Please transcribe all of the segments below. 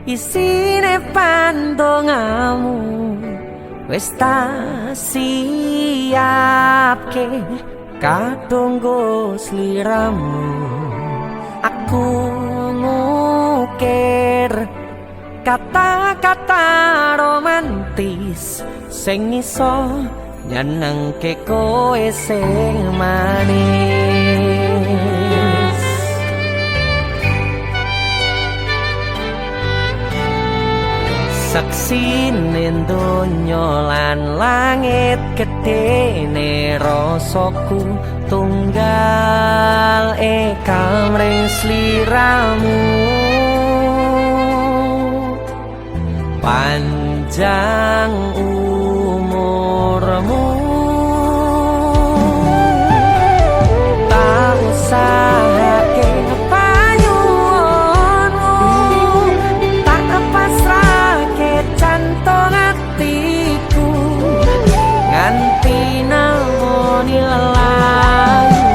isine pandongamu wis tak siapke kadunggo sliramu. Aku ngukir kata-kata romantis sing iso nyenengke kowe sing manis. Saksine donya lan langit gedene rasaku tunggal kamring sliramu. Panjang umurmu, tak usahake panyuwunmu, tak pasrahke jantung atiku nganti namoni lelayu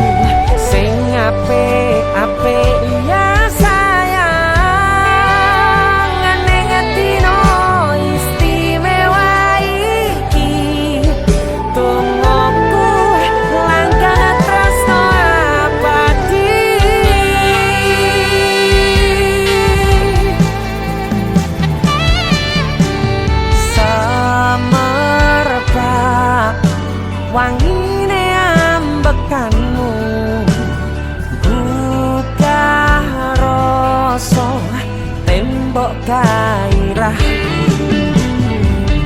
sing apik-apik ya sayang. Neng dino istimewa iki tungguku langkah tresno abadi. Semerbak wangine ambekanmu gugah rasa tembok gairah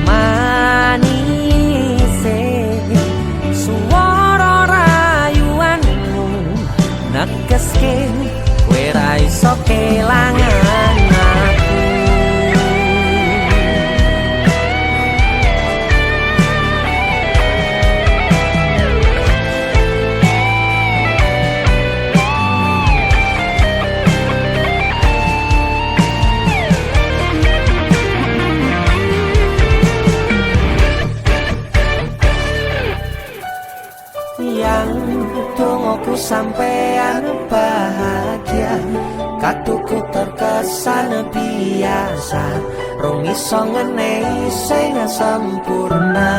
manise suara rayuanmu negeske kowe ra iso kelangan aku. Yang tungguku sampean bahagia, katuku terkesan biasa, rong iso ngenehi sing sempurna.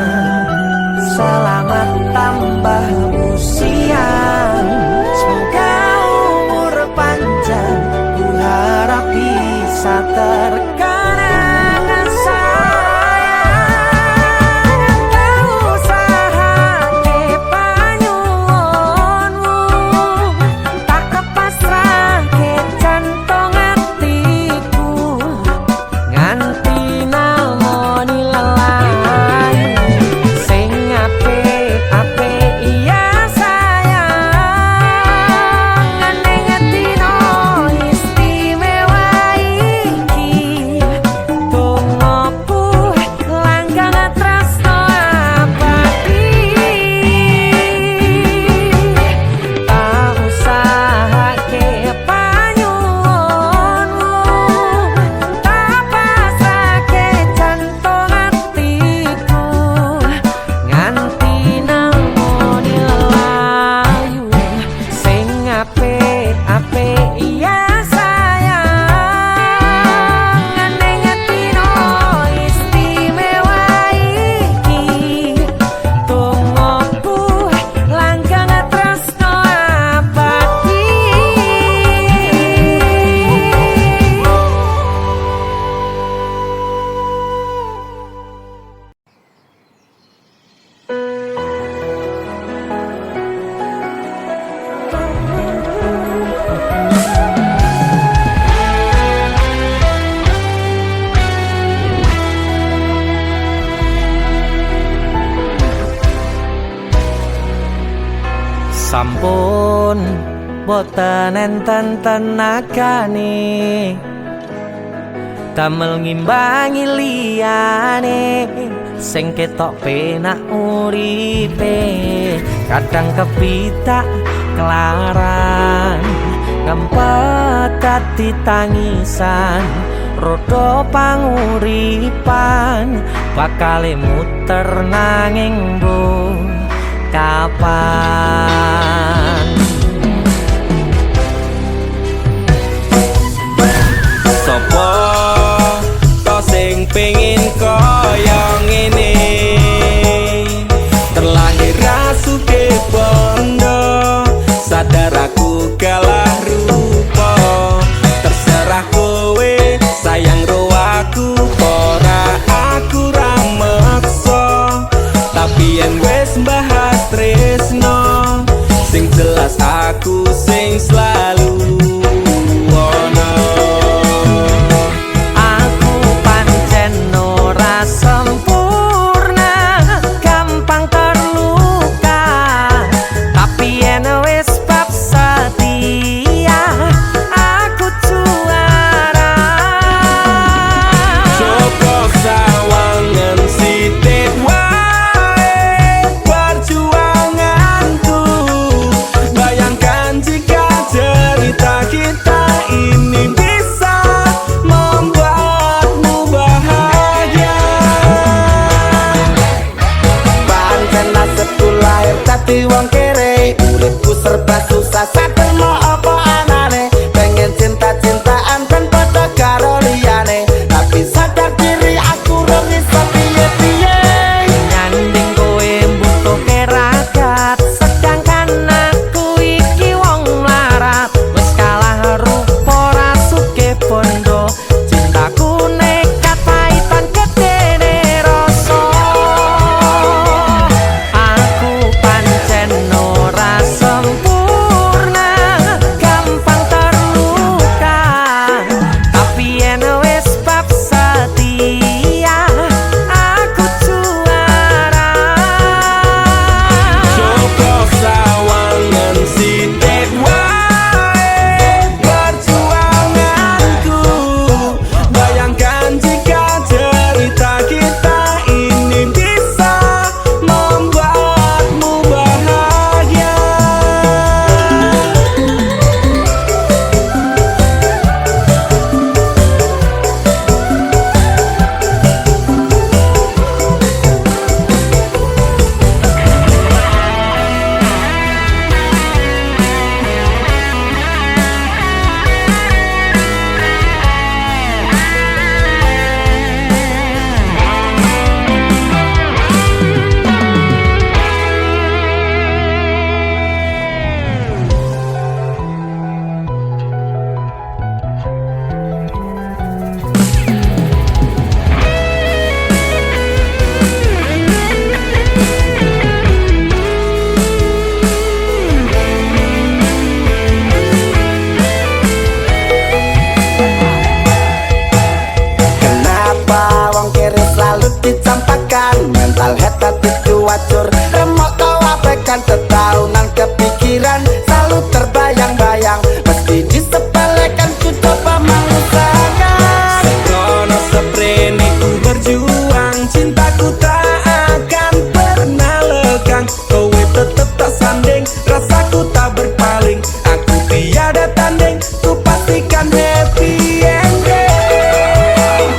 Selamat tambah usia, semoga umur panjang, ku harap bisa terkenang sayang. Tak usahake panyuwunmu, tak pasrahke jantung atiku nganti namoni lelayu sing apik-apik iya sayang. Neng dino istimewa iki tungguku langkah tresno abadi. Tak usahake panyuwunmu, tak pasrahke jantung atiku nganti namoni lelayu sing apik-apik iya sayang. Neng dino istimewa iki tungguku langkah tresno abadi. Sampun boten enten tenagane damel ngimbangi liyane sing ketok penak uripe. Kadang kepitak kelaran ngempet dadi tangisan, rodo panguripan bakale muter nanging mbuh kapan. Sopo rasuke bondo, sadar aku kalah rupa. Terserah kowe sayang ro aku, ora aku ra meksa. Tapi yen wis bahas tresno, sing jelas aku sing selalu ono. Aku pancen ora sempurna, gampang terluka. Tapi yen wis bab setia, aku juara. Coba sawangan sithik wae perjuanganku. Bayangkan jika cerita kita ini bisa membuatmu bahagia. Pancen nasibku lahir dadi wong kere, uripku serba susah saterno apa anane. Pengen cinta-cintaan kan padha karo liyane, tapi sadar diri aku rong iso piye-piye. Nyanding kowe mbutuhke ragat, sedangkan aku iki wong mlarat. Wis kalah rupa rasuke bondo, cintaku nekat paitan gedene rasa. Aku pancen ora sempurna, gampang terluka. Tapi yen wis bab setia, aku juara. Coba sawangan sithik wae perjuanganku. Bayangkan jika cerita kita ini bisa membuatmu bahagia. Kenapa wong kere selalu dicampakkan? Mental head tapi cuacur, remok kau abaikan. Setahungan kepikiran selalu terbayang-bayang, meski disepelekan ku coba mengusahakan. Sekono seprene ku berjuang, cintaku tak akan pernah lekang. Kowe tetep tak sanding, rasaku tak berpaling. Aku tiada tanding, ku pastikan happy ending.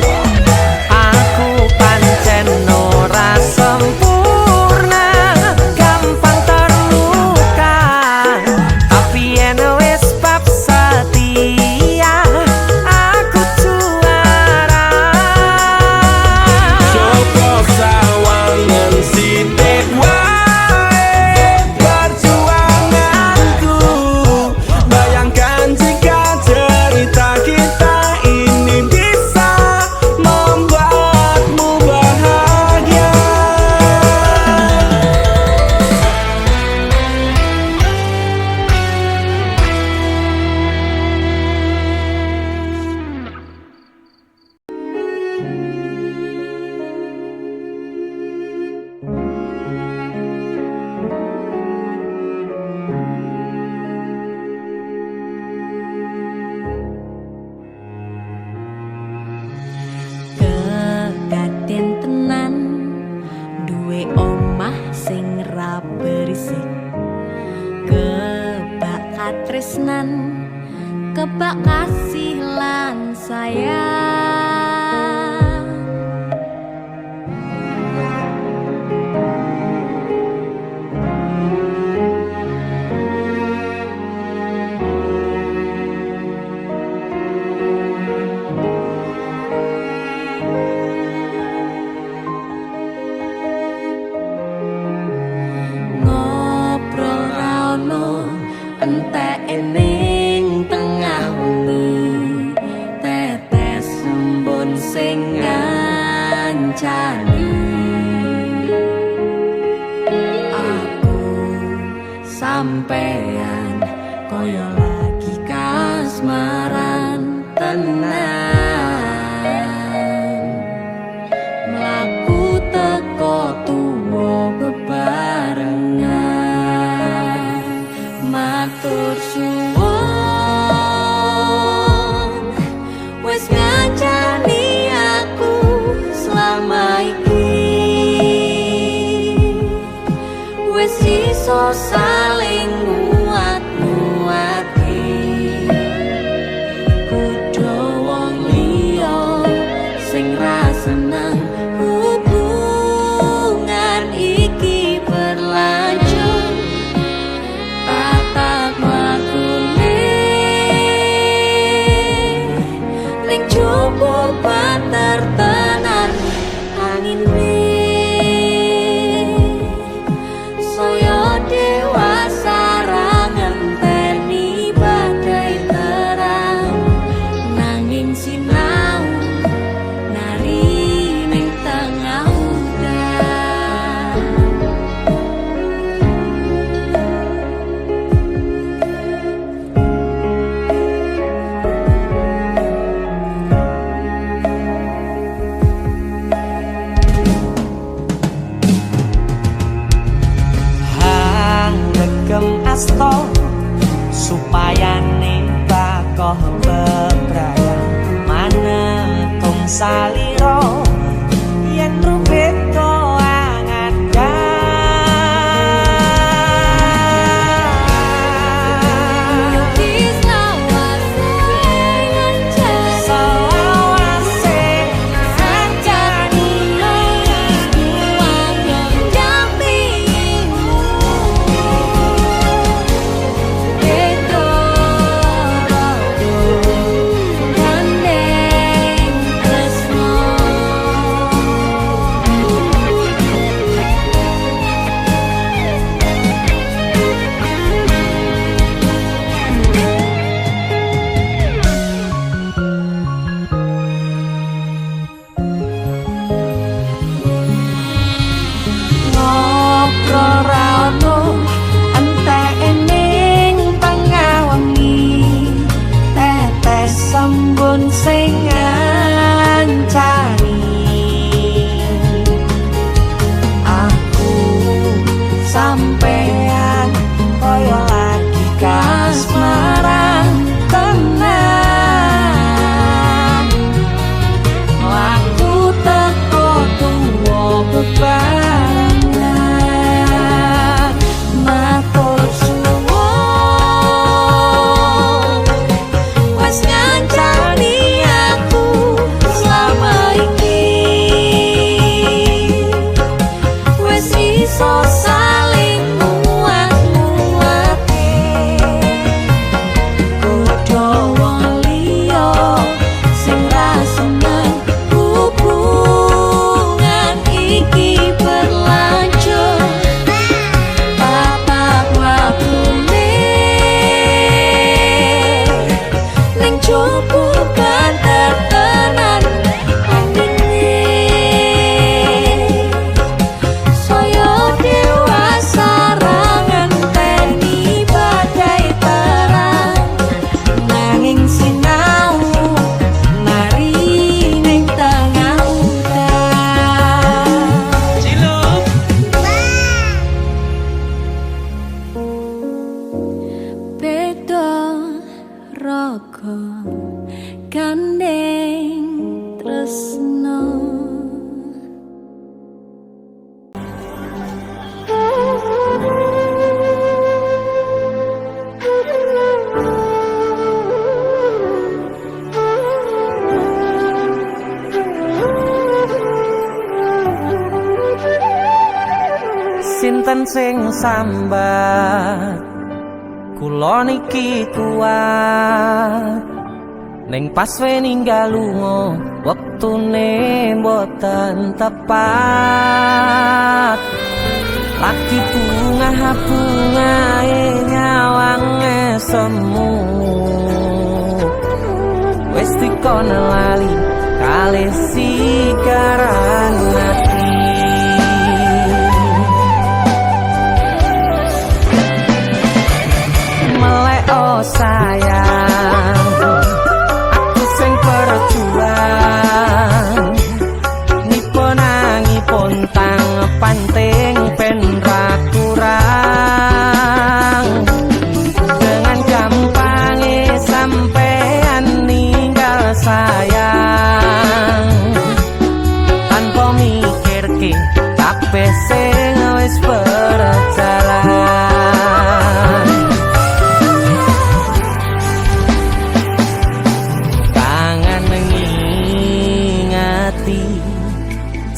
Aku pancen ora sempurna, gampang terluka. Tapi yen wis bab setia, aku juara. Coba sawangan sithik wae perjuanganku. Bayangkan jika cerita kita ini bisa membuatmu bahagia. Kedaden tenan duwe omah sing ra berisik, kebak katresnan, kebak kasih lan sayang. sampean koyo lagi kasmaran tenan mlaku teko tuwa bebarengan matur suwun wis ngancani aku selama iki wis iso saling nguat-nguati kudu wong liya sing ra seneng hubungan iki berlanjut tatap lakune ning cukup banter tenan angin saya dewasa ngenteni badai terang nanging sinau nari ning tengah udan asto supaya bakoh bebrayang manentung saliro yen rubeta sing ngancani aku sampean koyo lagi kasmaran tenan aku teko tuwa bebarengan matur suwun wis ngancani so saling muat-muati kudu wong liya sing ra seneng hubungan iki berlanjut tatap lakune ning cukup banter tenan raga gandeng tresno sinten sing sambat kula niki kuat ning pas we ninggal lunga wektune mboten tepat lagi bunga-bungae nyawange semu wis dikono lali kalih sigaran ati sayang, aku sing berjuang nipo nangipun tang panting ben ra kurang. Dengan gampangnya sampean ninggal sayang, tanpa mikir ki kabeh sing wis berjalan. Kangen ngingati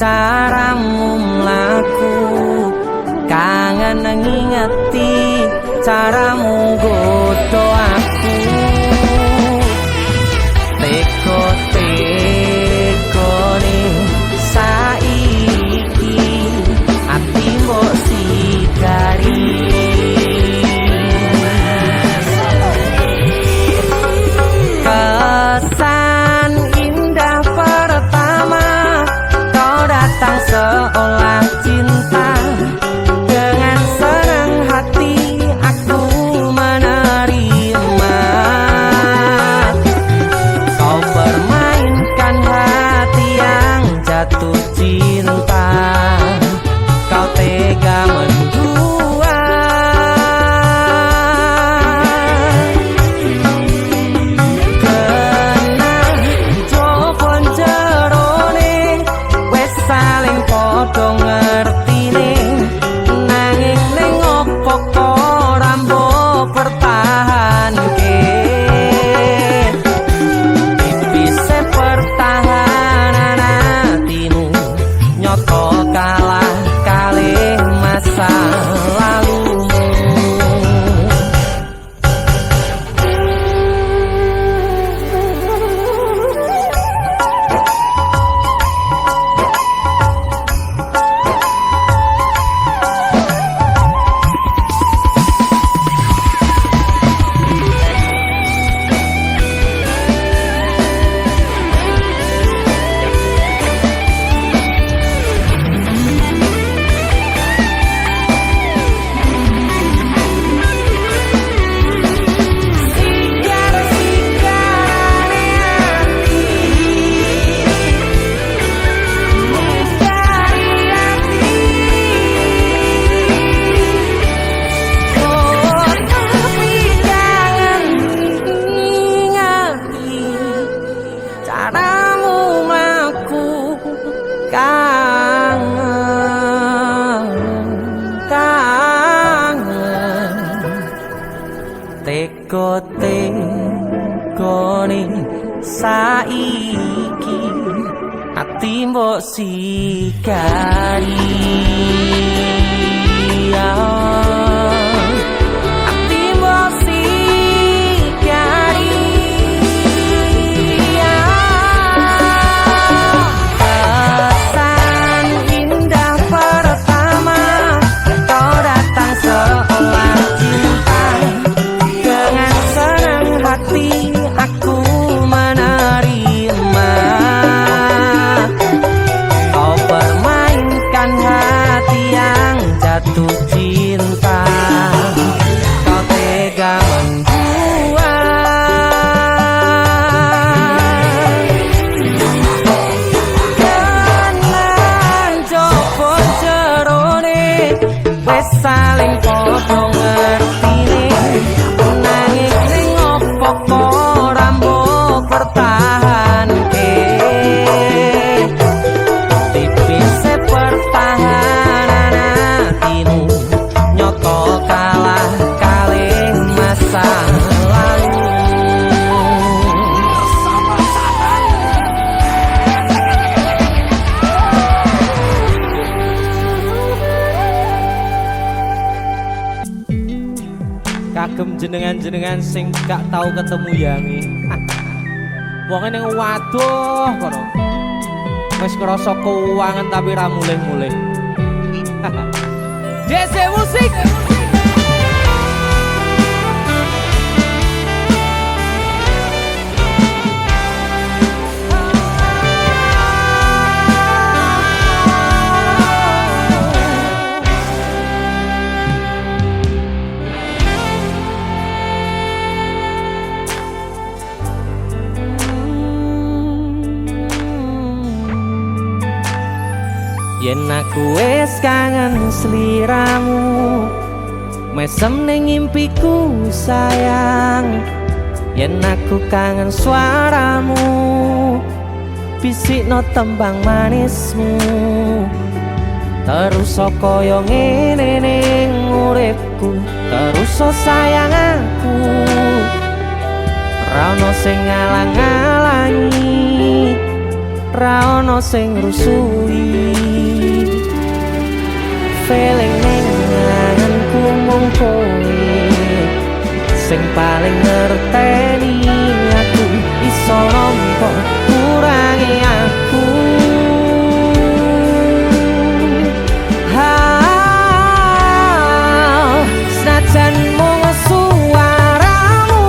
caramu mlaku, kangen ngingati caramu godho aku. Teko-tekone saiki ati mbok sikari. Kesan indah pertama kau datang seolah cinta. Dengan senang hati aku menerima. Kau permainkan hati yang jatuh cinta. Kau tega mendua. Kenang jopon jerone wes saling podo ngertine. Nanging ning opo kok rambo pertahanke. Tipise pertahanan hatimu nyoto kalah kalih masa lalumu. Caramu mlaku kangen teko-tekone saiki ati mbok sikari. Ati mbok sikari. Kesan indah pertama kau datang seolah cinta. Dengan senang hati aku menerima. Kau permainkan hati yang jatuh cinta. Kau tega membuang. Kenang jopo jerone wes saling podo ngertine. Nanging ning opo kok rambo pertahanke. Tipise pertahanan hatimu nyoto kalah kalih masa lalu. Kagem jenengan-jenengan sing gak tau ketemu yangi. Wong ning waduh kono. Wis ngrasa keuangan tapi ra mulih-mulih. DC Musik. yen aku wis kangen sliramu. Mesem ning impiku sayang, yen aku kangen suaramu. Bisikno tembang manismu, terus kaya ngene ning uripku. Terus sayang aku, ra ono sing ngalang-alangi, ra ono sing rusui. Feeling ning ngangenku mung kowe sing paling ngerteni aku. Iso nampa kurangi aku. Senajan mung suaramu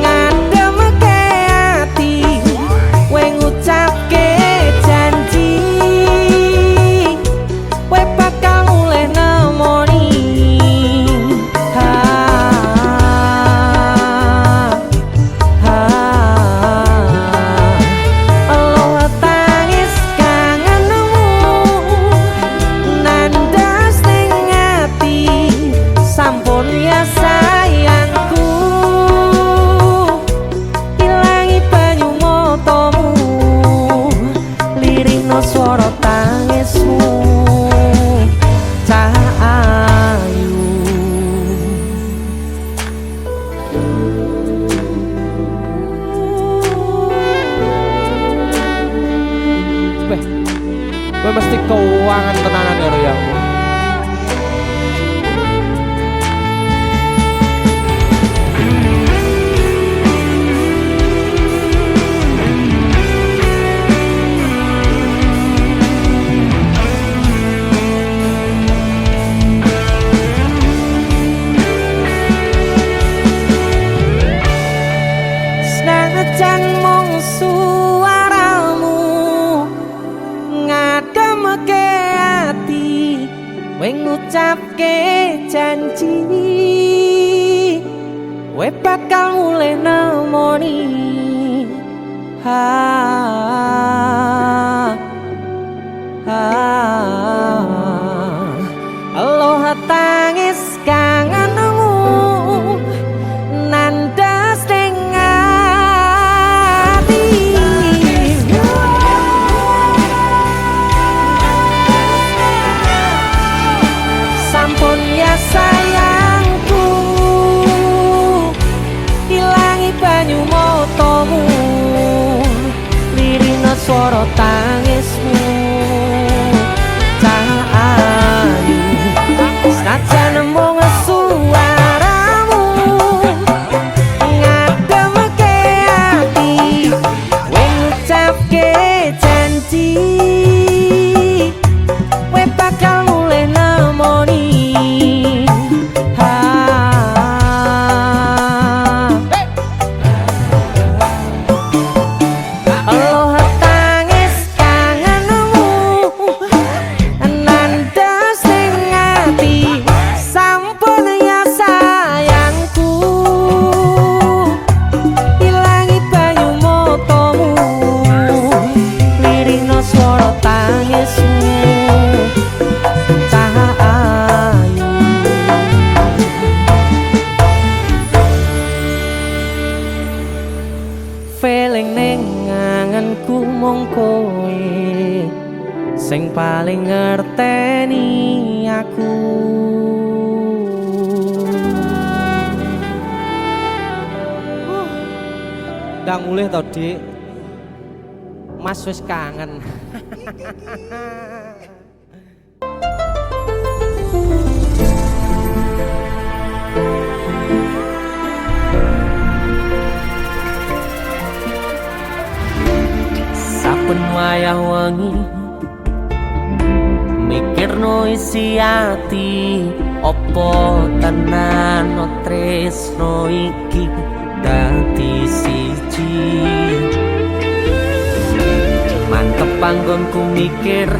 ngademke ati, kowe ngucapke janji kowe bakal mulih nemoni. Allah tangis kangenmu nandas ning ati, sampun ya sayangku. Ilangi banyu matamu, lirihno swara tangismu. Cahayu kowe mesti keuangan tenanan karo ya. Senajan mung suaramu ngademke ati, kowe ngucapke janji kowe bakal mulih nemoni. Allah tangis kangenmu nandas ning ati, sampun ya sayangku. Ilangi banyu matamu, lirihno swara tangismu. Cahayu senajan mung suaramu ngademke ati, kowe ngucapke janji kowe bakal mulih nemoni. Allah tangis kangenmu nandas ning ati, sampun ya sayangku. Ilangi banyu matamu, lirihno swara tangismu. Cahayu feeling ning ngangenku mung kowe sing paling ngerteni aku. Ndang mulih to, Dik. Mas wis kangen. Saben wayah wengi mikirno isi ati, opo tenan tresno iki dadi siji. Mantep panggonku mikir,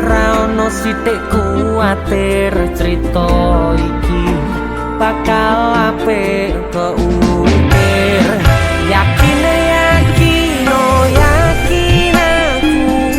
ra ono sithik kuwatir, crita iki bakal apik keukir. Yakin yakin oh yakin aku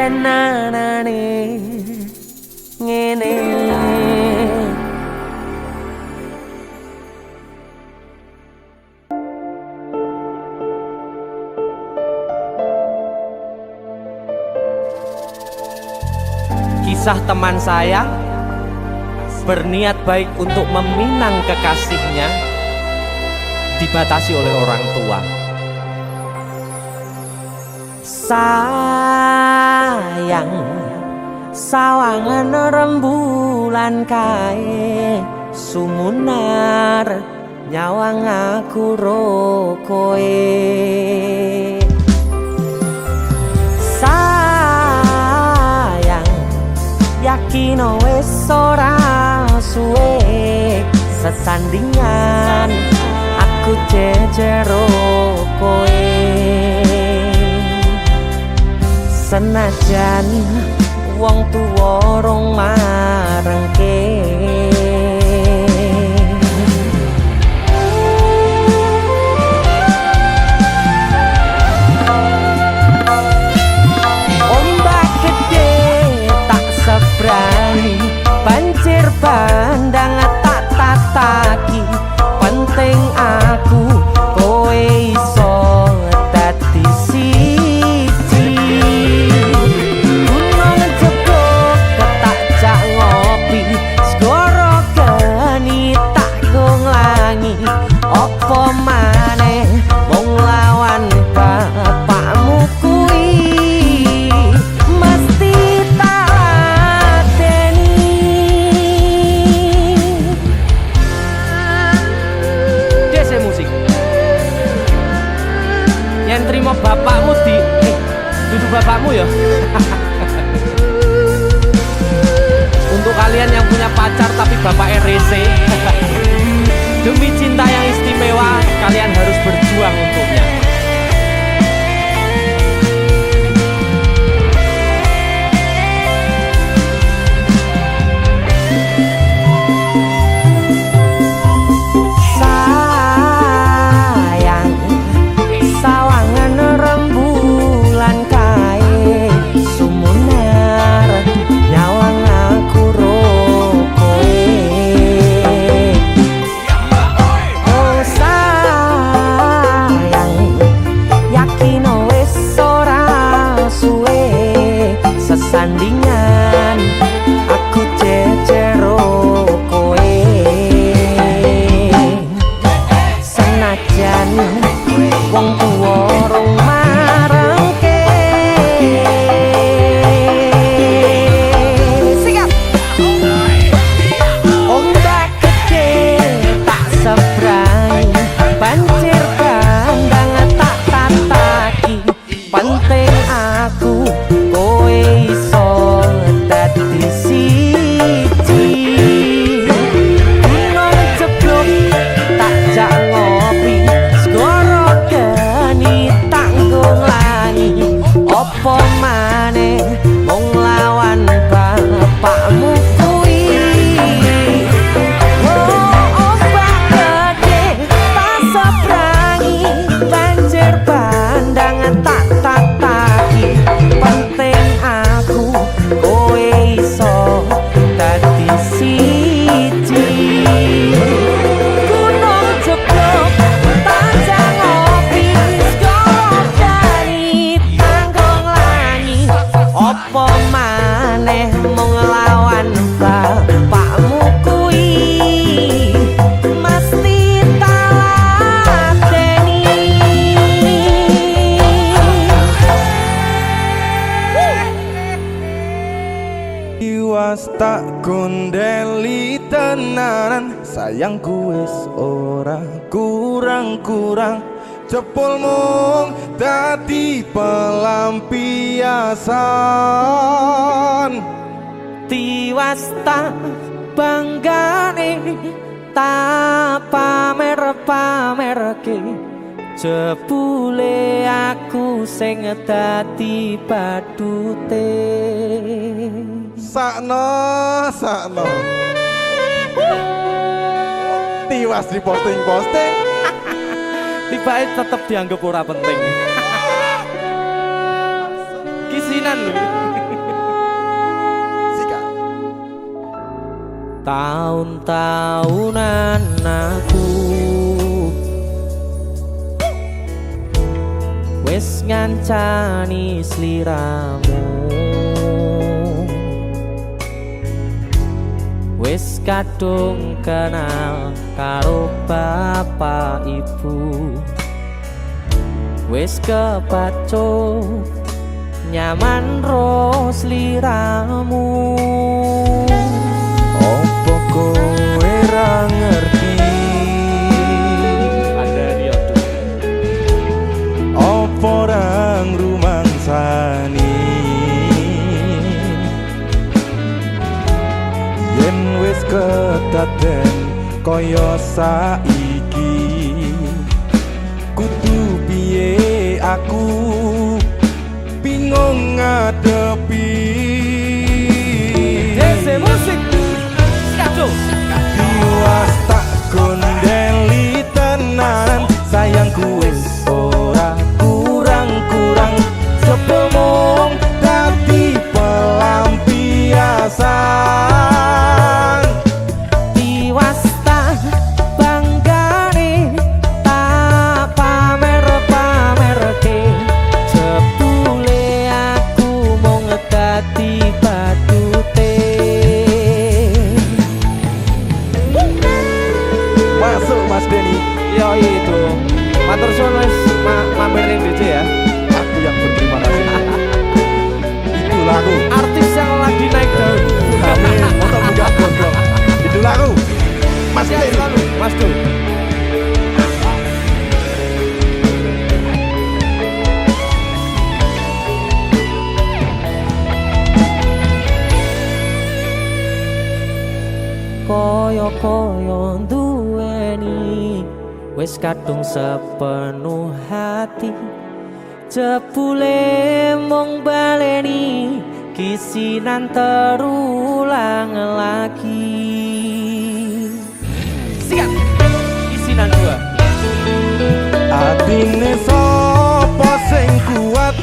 tenanane ngene. Kisah teman saya berniat baik untuk meminang kekasihnya dibatasi oleh orang tua. Sayang, sawangan rembulan kae sumunar nyawang aku rokoe. Yakin wis ora suwe sesandingan aku jejero kowe. Senajan wong tuwa rong marengke. Banjir bandang tak tataki, penting aku kowe iso dadi siji. Gunung jebok ketak jak ngopi, segoro geni tak gonglangi. Apa maneh wong lawan bapakmu kuwi mesti yang terima bapakmu duduk bapakmu ya. Untuk kalian yang punya pacar tapi bapaknya rese, demi cinta yang istimewa kalian harus berjuang untuknya. Sandingan aku jejero kowe. Senajan wong tuwa rong marengke. Sikap ombak gede tak sebrang, banjir bandang tak tataki, penting aku kowe iso dadi siji. Gunung jeblok tak jak ngopi, segoro geni tak gonglangi. Apa maneh wong lawan bapakmu kuwi. Ombak gede tak sebrangi, banjir bandang tak tataki, penting aku kowe iso dadi siji. Gunung jeblok tak jak ngopi, segoro geni tak gonglangi. Apa maneh mung lawan bapakmu kuwi mesti tak lateni. Iwas tak gondeli tenanan, sayangku wis ora kurang-kurang. Jepul mung dadi pelampiasan. Tiwas tak banggane tak pamer-pamerke, jebule aku sing dadi badute. Sakno tiwas di posting-posting, Tibae tetep dianggap ora penting. Ki isinan lho. Sikat. Tahun-tahunan aku wis ngancani sliramu, wis kadung kenal karo bapak ibu, wis kepacut nyaman ro sliramu. Opo kowe ra ngerti? Ada Riodo. Opo ra ngrumangsani? Yen wis kedaden kaya saiki, kudu piye aku bingung ngadepi. Dese musik Skado. Tiwas tak gondeli tenanan, sayangku wis ora kurang-kurang, sepemong dadi pelampiasan. Tiwas tak banggane, tak pamer-pamerke, jebule aku mung dadi badute. Masuk Mas Denny, Yo itu matur suwun wis mampir ning DJ ya. aku yang berterima kasih. Itu lagu Artis yang lagi naik daun. Amin, motor buka gondrong. Itu lagu Mas Sehat Denny. selalu, Mas Dul. Koyo-koyo duweni wis kadung sepenuh hati, jebule mung baleni kisinan terulang lagi. Siap kisinan dua. Atine sapa sing kuat,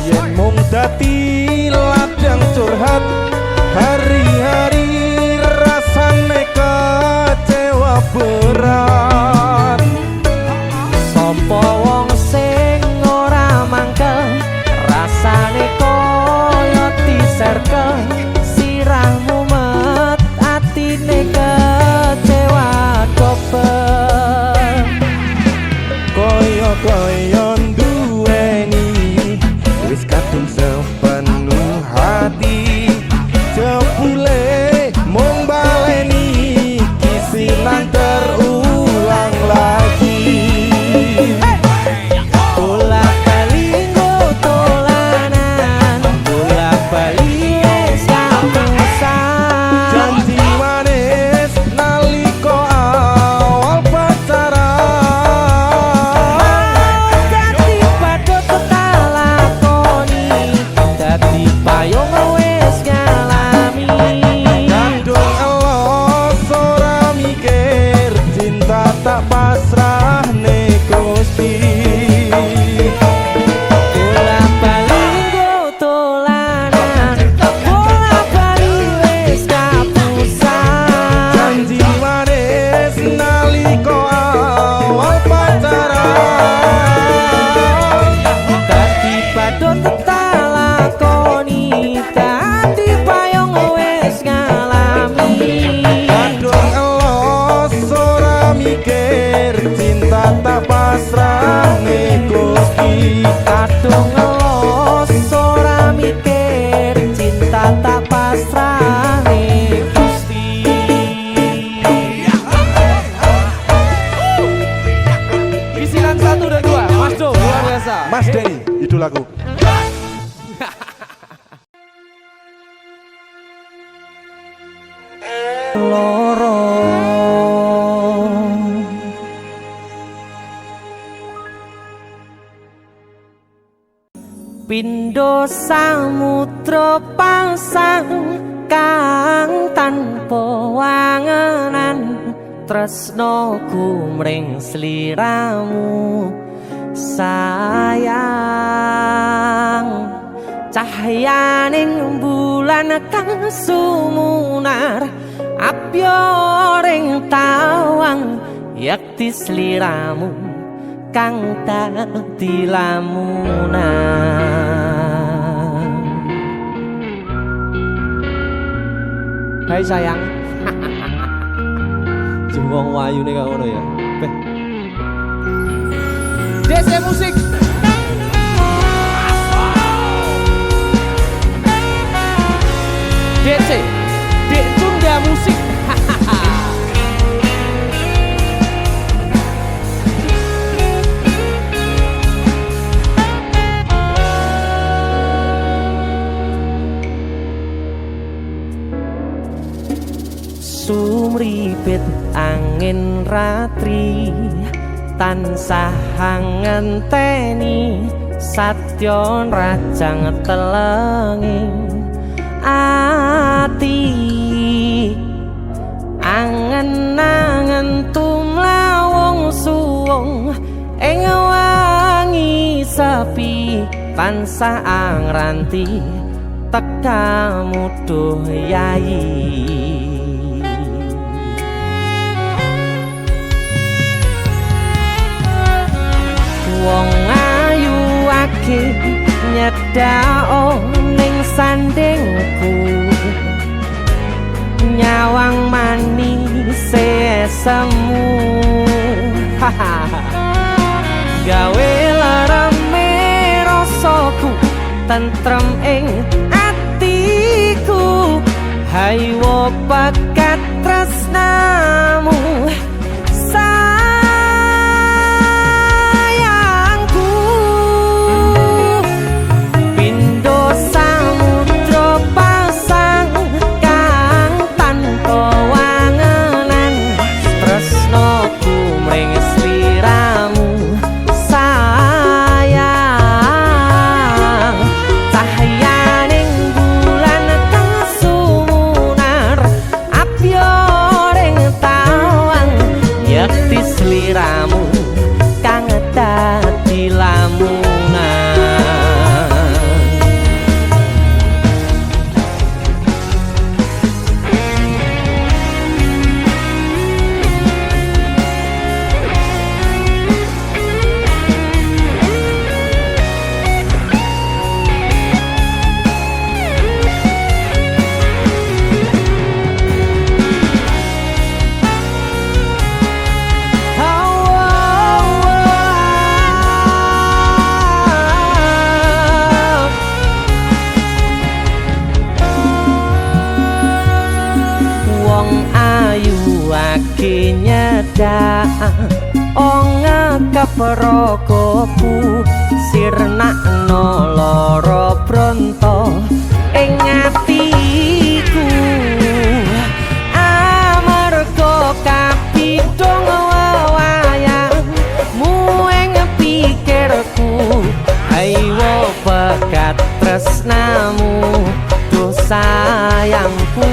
yen mung dadi ladang curhat, hari-hari rasane kecewa berat. Sopo wong sing ora mangkel, rasane koyo diserkel, sirahmu met atine kecewa dobel. Koyo-koyo duweni wis kadung sepenuh hati, jebule mung baleni kisinan terulang lagi. Bolak-balik tolanan, bolak-balik wis kapusan. Janji manis nalika awal pacaran, Dadi padha tak lakoni, dadi payung wis ngalami. kadung elos ora mikir, cinta tak pasrah ne Gusti. Bolak-balik tolanan, bolak-balik wis kapusan. Janji manis nalika awal pacaran, Dadi padha tak lakoni, dadi payung wis ngalami. kadung elos ora mikir, cinta tak pasrah ne Gusti. Kadung ngelos ora mikir, cinta tak pasrah ning Gusti. Kisinan 1 dan 2, Mas Do, luar biasa. Mas Denny, itu lagu. Loro Pindho samudra pasang kang tanpa wangenan, tresnoku mring sliramu sayang, Cahyaning bulan kang sumunar apyo ring tawang yakti sliramu kang dadi lamunan. Hai sayang. Jengwong wayu nih kak ngono ya. DC musik. DC, Dek Tunda Musik. Sumripit angin ratri tansah ngenteni satya rajang telengi ati angen-angen tumlawung suwung ing wangi sepi tansah angranti tekamu duh yayi. Wong ayu ake nyedao ning sandingku nyawang manis semu gawe larame rasaku tentrem ing atiku haywo pakat tresnamu Prokopu sirnakno lara bronto ing atiku amarga kapidhong wayangmu ing pikirku haywo pekat tresnamu duh sayangku.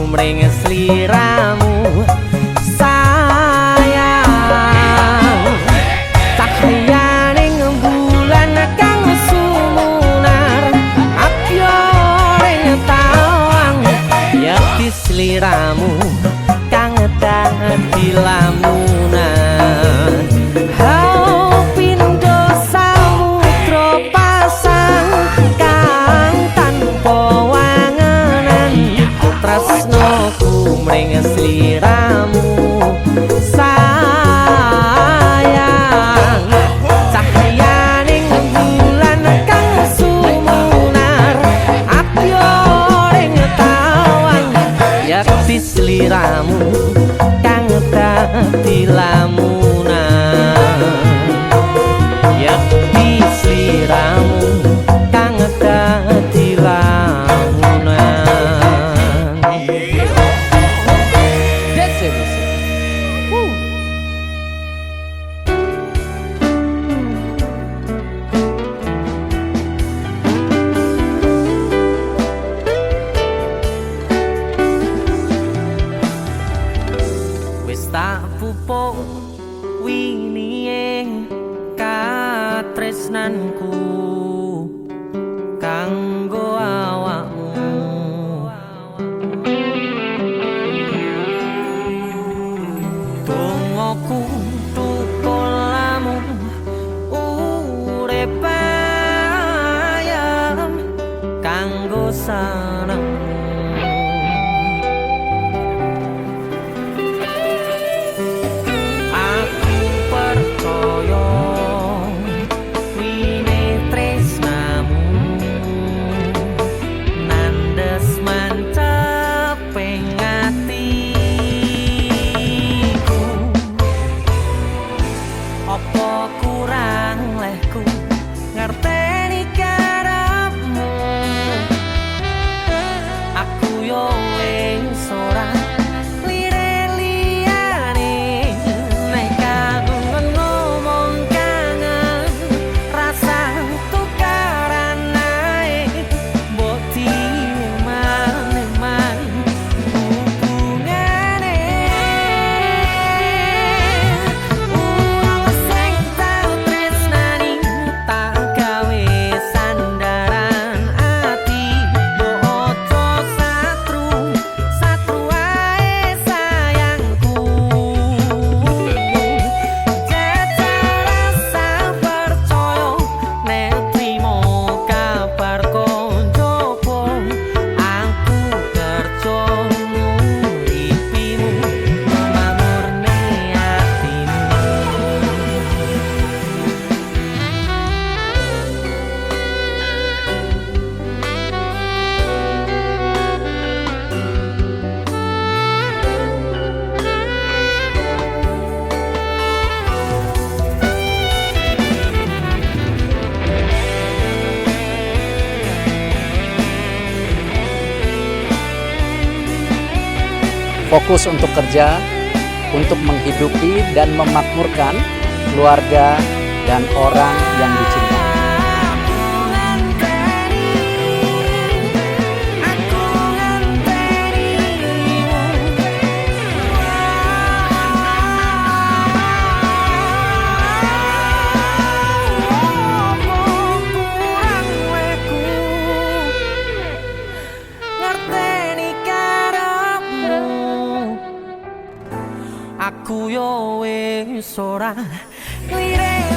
Mring sliramu sayang cahyaning bulan kang sumunar apyo ring tawang yakti sliramu kang dadi lamunan. Hau pindho samudra pasang kang tanpa tresnoku mring sliramu sayang cahyaning bulan kang sumunar apyo ring tawang yakti sliramu kang dadi lamunan yakti sliramu kang dadi lamunan. pupuk winie katresnanku kanggo awakmu. Dongoku tukulamu urip ayem kanggo senengmu. Aku percaya wine tresnamu nandes mantep ing atiku. Apa kurang lehku ngerteni karepmu. Aku yo wis ora lire liyane nek kangen ngomong kangen rasa tukaran ae mbok diman-man hubungane. Wong sing tau tresnani tak gawe sandaran ati mbok ojo satru ae sayangku. Jajal rasa percaya nek trimo kabar koncoku aku kerja nguripimu memamurne atimu. Fokus untuk kerja, untuk menghidupi dan memakmurkan keluarga dan orang yang dicintai. Aku yo wis ora lire